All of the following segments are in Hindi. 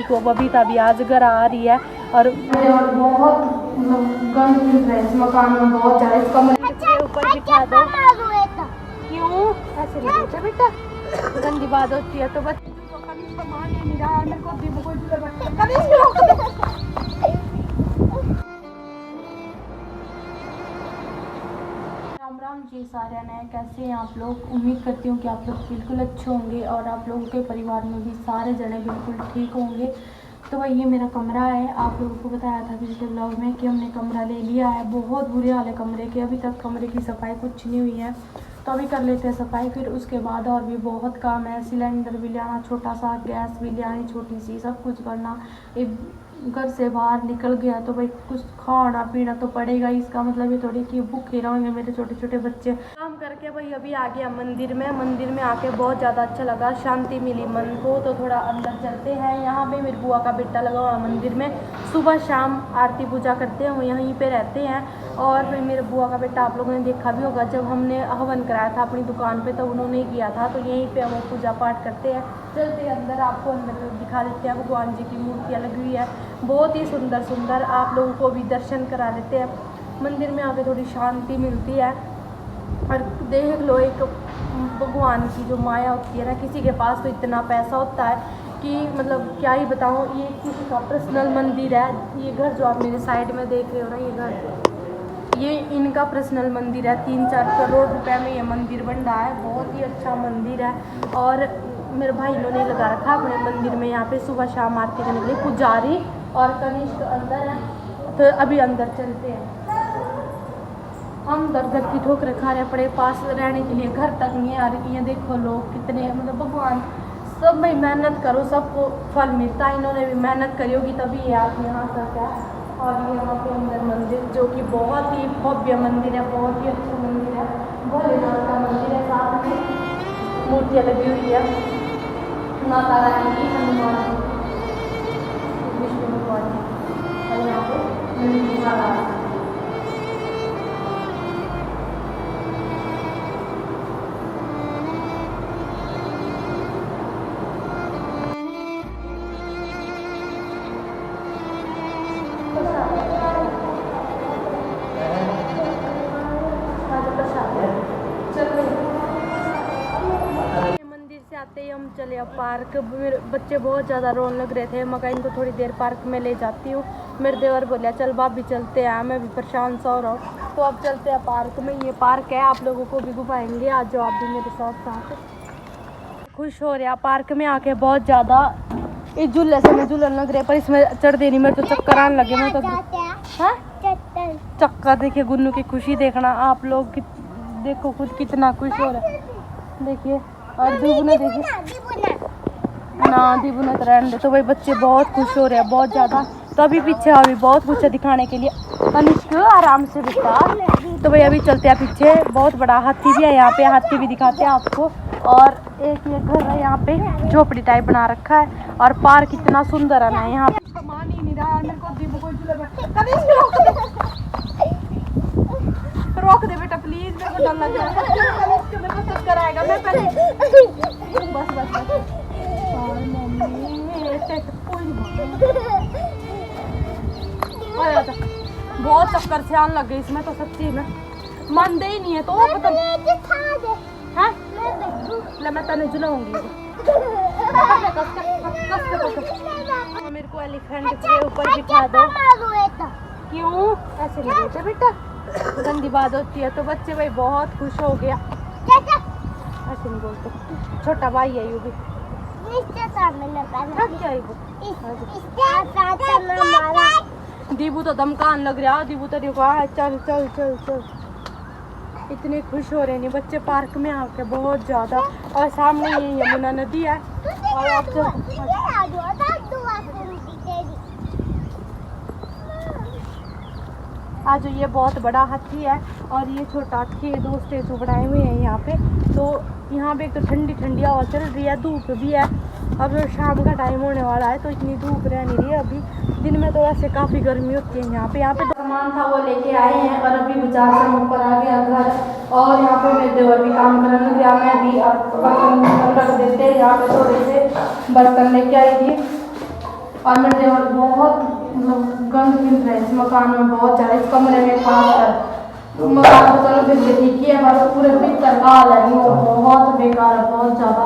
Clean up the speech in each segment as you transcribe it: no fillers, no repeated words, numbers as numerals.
को अभी तभी आज घर आ रही है और बहुत गंद मिल रहा है इस मकान में, बहुत ज़्यादा। इस कमरे के ऊपर बिठा दो। क्यों ऐसे नहीं होता बेटा, गंदी बात होती है। तो बच्चे को कभी सामान ही नहीं रहा, मेरे को भी राम राम जी सारे ने, कैसे हैं आप लोग। उम्मीद करती हूँ कि आप लोग बिल्कुल अच्छे होंगे और आप लोगों के परिवार में भी सारे जने बिल्कुल ठीक होंगे। तो भाई ये मेरा कमरा है, आप लोगों को बताया था पिछले ब्लॉग में कि हमने कमरा ले लिया है। बहुत बुरे हाल है कमरे के, अभी तक कमरे की सफाई कुछ नहीं हुई है, तो अभी कर लेते हैं सफाई। फिर उसके बाद और भी बहुत काम है, सिलेंडर भी ले आना छोटा सा, गैस भी ले आनी छोटी सी, सब कुछ करना। घर से बाहर निकल गया तो भाई कुछ खाना पीना तो पड़ेगा। इसका मतलब ये थोड़ी कि भूखे रहेंगे मेरे छोटे छोटे बच्चे। काम करके भाई अभी आ गया मंदिर में आके बहुत ज़्यादा अच्छा लगा, शांति मिली मन को। तो थोड़ा अंदर चलते हैं। यहाँ पे मेरी बुआ का बेटा लगा हुआ मंदिर में, सुबह शाम आरती पूजा करते हैं, वो यहीं पे रहते हैं। और फिर मेरे बुआ का बेटा आप लोगों ने देखा भी होगा, जब हमने हवन कराया था अपनी दुकान पे तो उन्होंने किया था, तो यहीं पे वो पूजा पाठ करते हैं। चलते अंदर, आपको अंदर दिखा देते हैं। भगवान जी की मूर्तियाँ लगी हुई है, बहुत ही सुंदर सुंदर। आप लोगों को भी दर्शन करा देते हैं। मंदिर में आके थोड़ी शांति मिलती है। और देख लो, एक भगवान की जो माया होती है ना, किसी के पास तो इतना पैसा होता है कि मतलब क्या ही बताऊँ। ये किसी का पर्सनल मंदिर है। ये घर जो आप मेरे साइड में देख रहे हो ना, ये घर, ये इनका पर्सनल मंदिर है। 3-4 करोड़ रुपए में ये मंदिर बन रहा है, बहुत ही अच्छा मंदिर है। और मेरे भाई इन्होंने लगा रखा अपने मंदिर में, यहाँ पे सुबह शाम आरती करने के लिए पुजारी और कनिष्ठ अंदर है। तो अभी अंदर चलते हैं। हम दर दर की ठोकर खा रहे पड़े, पास रहने के लिए घर तक नहीं आ रही है। देखो लोग कितने, मतलब भगवान सब में मेहनत करो सबको फल मिलता है। इन्होंने भी मेहनत करी होगी तभी ये आप यहाँ तक है। और ये यहाँ पे अंदर मंदिर जो कि बहुत ही भव्य मंदिर है, बहुत ही अच्छा मंदिर है। भोलेनाथ का मंदिर है, साथ में मूर्तियाँ लगी हुई है, माता रानी की, हनुमान जी, विष्णु भगवान जी, और यहाँ पे महाराज। मंदिर से आते ही हम चले अब पार्क। बच्चे बहुत ज़्यादा रोने लग रहे थे, मगर इनको थोड़ी देर पार्क में ले जाती हूँ। मेरे देवर बोलिया चल बाप भी चलते हैं, मैं भी परेशान सा हो रहा हूँ। तो अब चलते हैं पार्क में। ये पार्क है, आप लोगों को भी घुमाएंगे, आज जो आप भी मेरे साथ साथ। खुश हो रहा पार्क में आके बहुत ज़्यादा। इस झूले से मैं झूलन लग रहे, पर इसमें चढ़ देनी मेरे तो चक्कर आने लगे। मैं तो हाँ चक्कर देखिए, गुन्नू की खुशी देखना आप लोग, देखो खुद कितना खुश हो रहा है, देखिए। और दीबुना देखिए ना, दीबुना तो रहने दे। तो भाई बच्चे बहुत खुश हो रहे हैं बहुत ज़्यादा। तो अभी पीछे अभी बहुत कुछ है दिखाने के लिए। कनिष्क आराम से बेटा। तो भाई अभी चलते हैं पीछे। बहुत बड़ा हाथी भी है यहाँ पे, हाथी भी दिखाते हैं आपको। और एक ये घर है यहाँ पे, झोपड़ी टाइप बना रखा है। और पार्क इतना सुंदर है ना, यहाँ पे सामान ही नहीं रहा। मेरे को दीबू को रोक दे बेटा प्लीज, मेरे को डर लग रहा है, मेरे को चक्कर आएगा। मैं पहले बस बस बस। और मम्मी बहुत चक्कर से आने लग गई इसमें तो, सच्ची में मानते ही नहीं है। तो पता हाँ ले मैं तने झुलाऊंगी। मेरे को एलिफेंट के ऊपर बिठा दो। क्यों ऐसे नहीं होता बेटा, गंदी बात होती है। तो बच्चे भाई बहुत खुश हो गया, ऐसे नहीं बोलते। छोटा भाई है यू भी, दीबू तो धमकान लग रहा। दीबू तो देखो चल चल चल चल, इतने खुश हो रहे नहीं बच्चे पार्क में आके बहुत ज़्यादा। और सामने ये यमुना नदी है। और आप आज ये बहुत बड़ा हाथी है और ये छोटा हाथी है, 2 स्टेचू बनाए हुए हैं यहाँ पे। तो यहाँ पे एक तो ठंडी ठंडी हवा चल रही है, धूप भी है। अब शाम का टाइम होने वाला है तो इतनी धूप रह नहीं रही है अभी। दिन में तो वैसे काफ़ी गर्मी होती है यहाँ पे। सामान था वो लेके आए हैं और अभी बाजार से ऊपर आ गया घर। और यहाँ पे मेरे देवर भी काम करने लग गया, मैं भी बर्तन रख देते हैं यहाँ पे। थोड़े से बर्तन लेके आई थी और मेरे देवर बहुत मतलब गंद फिर रहे इस मकान में बहुत ज़्यादा, इस कमरे में खास कर। मकान तो चलो फिर ठीक ही है, बस पूरे भीतर का हाल है वो बहुत बेकार है, बहुत ज़्यादा।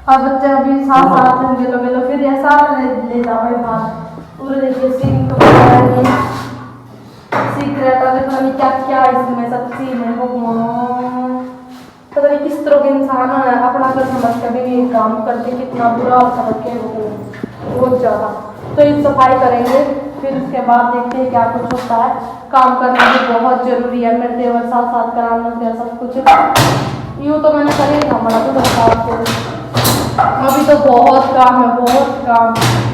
और बच्चे अभी साथ साथ गेलो फिर ऐसा ले जाओ भाई बाहर, पूरे देखिए सिंक सीक्रेट अभी पता नहीं क्या क्या इसमें सच्ची में भगवान, पता नहीं किस तरह के इंसान है अपना घर समझ के भी ये काम करते, कितना बुरा समझ के बहुत ज़्यादा। तो ये सफाई करेंगे फिर उसके बाद देखते हैं क्या कुछ होता है। काम करना भी बहुत ज़रूरी है, मेरे देवर साथ साथ कराना तेरा सब कुछ। यूँ तो मैंने कर ही था बड़ा तो साथ को, अभी तो बहुत काम है, बहुत काम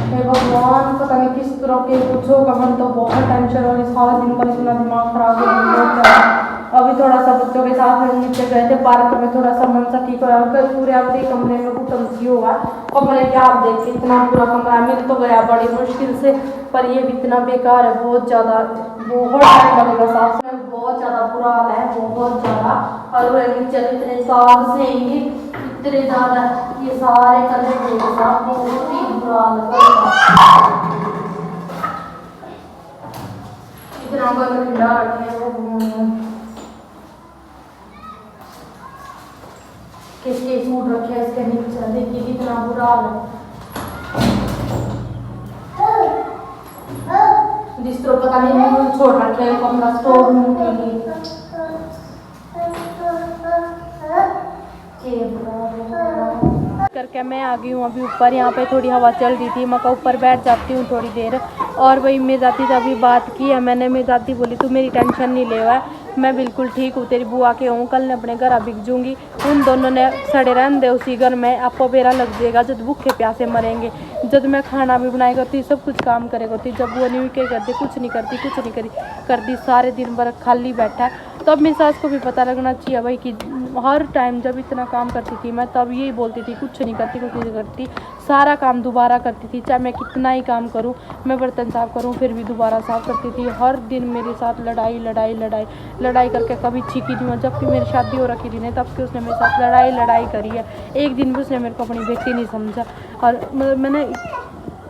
है भगवान, पता नहीं किस तरह के कुछ होगा। हम तो बहुत टेंशन हो रही, सारा दिन भर इतना दिमाग खराब हो। अभी थोड़ा सा बच्चों के साथ हम नीचे गए थे पार्क में, थोड़ा सा मन सा ठीक होगा, कल पूरे अपने कमरे में कुछ होगा। और मैंने क्या आप देख के इतना पूरा कमरा मिल तो गया बड़ी मुश्किल से, पर ये भी इतना बेकार है बहुत ज़्यादा, बहुत टाइम लगेगा साफ में, बहुत ज़्यादा बुरा हाल है बहुत ज़्यादा। और नीचे इतने साफ से ही इतने ज़्यादा ये सारे कलर बहुत ही बुरा हाल है, इतना बंद ठंडा रखे वो किसके सूट रखे इसके नीचे, देखिए कितना बुरा हाल है। जिस तरह पता नहीं छोड़ रखे हैं कमरा स्टोर रूम के लिए। करके मैं आ गई हूँ अभी ऊपर, यहाँ पे थोड़ी हवा चल रही थी, मैं ऊपर बैठ जाती हूँ थोड़ी देर। और वही मेरी दादी से अभी बात की है मैंने, मेरी दादी बोली तू मेरी टेंशन नहीं ले हुआ है, मैं बिल्कुल ठीक हूँ, तेरी बुआ के हूँ, कल ने अपने घर बिक जूँगी। उन दोनों ने सड़े रहन दे उसी घर में, आपको बेरा लग जाएगा, जब भूखे प्यासे मरेंगे। जब मैं खाना भी बनाई करती, सब कुछ काम करे करती, जब वो नहीं क्या करती, कुछ नहीं करती, सारे दिन भर खाली बैठा है। तो अब मेरी सास को भी पता लगना चाहिए भाई कि हर टाइम जब इतना काम करती थी मैं, तब यही बोलती थी कुछ नहीं करती, सारा काम दोबारा करती थी, चाहे मैं कितना ही काम करूं, मैं बर्तन साफ़ करूं फिर भी दोबारा साफ़ करती थी। हर दिन मेरे साथ लड़ाई करके कभी छिकी नहीं, जबकि मेरी शादी हो रखी थी नहीं तब कि उसने मेरे साथ लड़ाई करी है। एक दिन भी उसने मेरे को अपनी बेटी नहीं समझा। और मैंने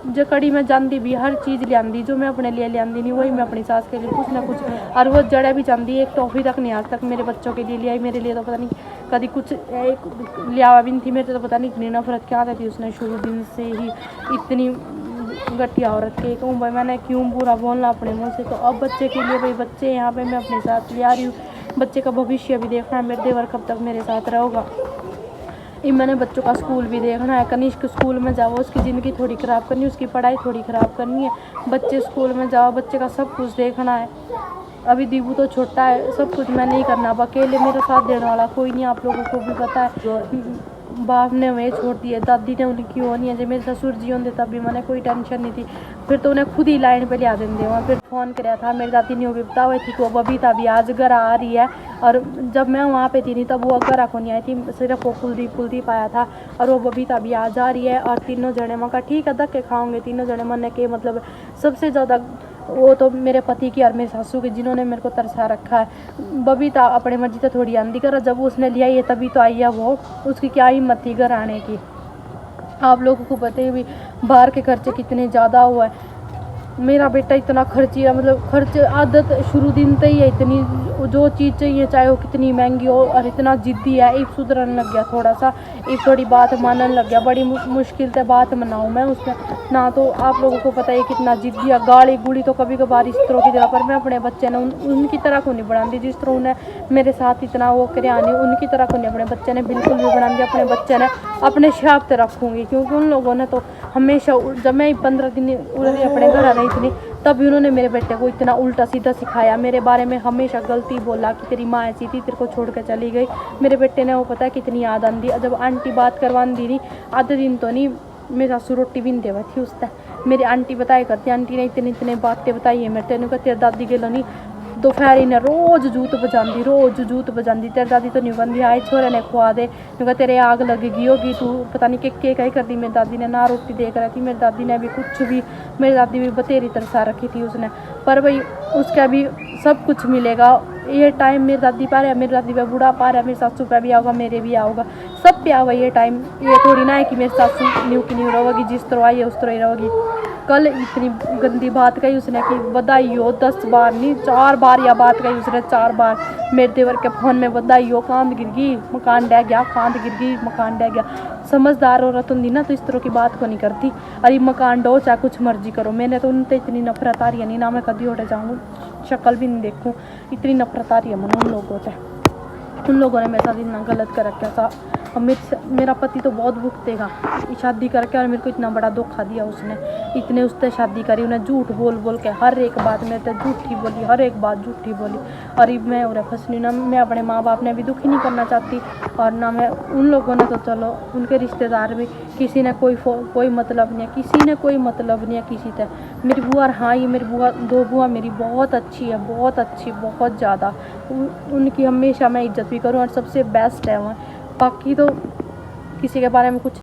जो कड़ी में जानती भी हर चीज़ लियांदी, जो मैं अपने लिए लियांदी नहीं वही मैं अपनी सास के लिए कुछ ना कुछ, और वो जड़े भी जानती, एक टॉफ़ी तक नहीं आज तक मेरे बच्चों के लिए लियाई, मेरे लिए तो पता नहीं कभी कुछ एक लियावा भी नहीं थी, मेरे तो पता नहीं इतनी नफरत क्या आती थी उसने शुरू दिन से ही, इतनी घटिया औरत के कहूँ भाई मैंने क्यों बुरा बोलना अपने मुँह से। तो अब बच्चे के लिए भाई बच्चे यहाँ पे मैं अपने साथ ले आ रही हूँ, बच्चे का भविष्य भी देखना है, मेरे देवर कब तक मेरे साथ रहेगा, मैंने बच्चों का स्कूल भी देखना है। कनिष्क स्कूल में जाओ, उसकी ज़िंदगी थोड़ी ख़राब करनी है, उसकी पढ़ाई थोड़ी ख़राब करनी है, बच्चे स्कूल में जाओ, बच्चे का सब कुछ देखना है। अभी दीबू तो छोटा है, सब कुछ मैं नहीं करना, अब अकेले मेरे साथ देने वाला कोई नहीं, आप लोगों को भी पता है। बाप ने हमें छोड़ दिया, दादी ने उनकी वो नहीं है, जब मेरे ससुर जी होंगे तब भी मैंने कोई टेंशन नहीं थी, फिर तो उन्हें खुद ही लाइन पे लिया देंगे वहाँ। फिर फ़ोन कराया था मेरी दादी ने, वो भी बता हुई थी कि वो बबीता भी आज घर आ रही है, और जब मैं वहाँ पे थी नहीं तब वो घर को नहीं आई थी, सिर्फ वो कुलदीप आया था, और वो बबीता भी आज आ रही है। और तीनों जने मौका ठीक है धक्के खाओगे तीनों जने, मन के मतलब सबसे ज़्यादा वो तो मेरे पति की और मेरे सासू की, जिन्होंने मेरे को तरसा रखा है। बबीता अपने मर्जी से थोड़ी आंधी कर, जब उसने लिया ये तभी तो आई है वो, उसकी क्या हिम्मत थी घर आने की। आप लोगों को पता ही भी बाहर के खर्चे कितने ज़्यादा हुआ है, मेरा बेटा इतना खर्ची है, मतलब खर्च आदत शुरू दिन से ही है, इतनी जो चीज़ चाहिए चाहे वो कितनी महंगी हो, और इतना ज़िद्दी है। एक सुधरन लग गया थोड़ा सा, एक थोड़ी बात मानने लग गया, बड़ी मुश्किल से बात मनाऊँ मैं उसमें ना, तो आप लोगों को पता है कितना ज़िद्दी है। गाली गुड़ी तो कभी कभार इस तरह की तरह, पर मैं अपने बच्चे ने उनकी तरह को नहीं बढ़ाती, जिस तरह उन्हें मेरे साथ इतना वो करे आनी, उनकी तरह को नहीं अपने बच्चे ने बिल्कुल भी बढ़ा दिया। अपने बच्चे ने अपने शाप से रखूँगी, क्योंकि उन लोगों ने तो हमेशा, जब मैं 15 दिन उड़े अपने घर आ रही थी तब उन्होंने मेरे बेटे को इतना उल्टा सीधा सिखाया, मेरे बारे में हमेशा गलती बोला कि तेरी माँ ऐसी थी, तेरे को छोड़ के चली गई। मेरे बेटे ने वो पता है कितनी याद आंदी, जब आंटी बात करवान दी नहीं आधे दिन तो नहीं, मेरी सासू रोटी भी नहीं देवा थी उस तक, मेरी आंटी बताया करती, आंटी ने इतनी बातें बताई है मेरे तेन, तेरे दादी के लो नहीं दोपहर ने रोज़ जूत बजाती, तेरी दादी तो नहीं बंदी, आए छोरे ने खुआ दे, क्योंकि तेरे आग लगेगी होगी, तू पता नहीं के कही कर दी। मेरी दादी ने ना रोटी देख रही थी, मेरी दादी ने भी कुछ भी, मेरी दादी भी बतेरी तरसा रखी थी उसने, पर भाई उसका भी सब कुछ मिलेगा। ये टाइम मेरी दादी पा रहा है, मेरी दादी पे बूढ़ा पा रहा है, मेरी सासू पे भी आऊगा, मेरे भी आऊगा, सब पे आवा ये टाइम, ये थोड़ी ना है कि मेरी सासू न्यू की न्यू रहोगी, जिस तरह आई है उस तरह ही रहोगी। कल इतनी गंदी बात कही उसने कि बधाई हो, 10 बार नहीं 4 बार या बात कही उसने, 4 बार मेरे देवर के फ़ोन में बधाई हो, कांद गिर गई मकान डह गया, कांद गिर गई मकान डह गया। समझदार औरत होंगी ना तो इस तरह की बात को नहीं करती। अरे मकान डो चाहे कुछ मर्जी करो, मैंने तो उनसे इतनी नफरत आ रही है नहीं ना, मैं कभी उठ जाऊँगी शक्ल भी नहीं देखूँ, इतनी नफरत आ रही है मन उन लोगों से। उन लोगों ने मेरे साथ इतना गलत कर रखा था। और मेरा पति तो बहुत भुगतेगा, शादी करके और मेरे को इतना बड़ा धोखा दिया उसने। इतने उससे शादी करी, उन्हें झूठ बोल बोल के हर एक बात में तो झूठी बोली, हर एक बात झूठी बोली। और मैं उन्हें फंसनी ना, मैं अपने माँ बाप ने भी दुखी नहीं करना चाहती, और ना मैं उन लोगों ने, तो चलो उनके रिश्तेदार भी किसी ने कोई मतलब नहीं है, किसी ने कोई मतलब नहीं है किसी से। मेरी बुआ, और हाँ ये मेरी बुआ, 2 बुआ मेरी बहुत अच्छी है, बहुत अच्छी, बहुत ज़्यादा। उनकी हमेशा मैं इज्जत भी करूँ और सबसे बेस्ट है वो। बाकी तो किसी के बारे में कुछ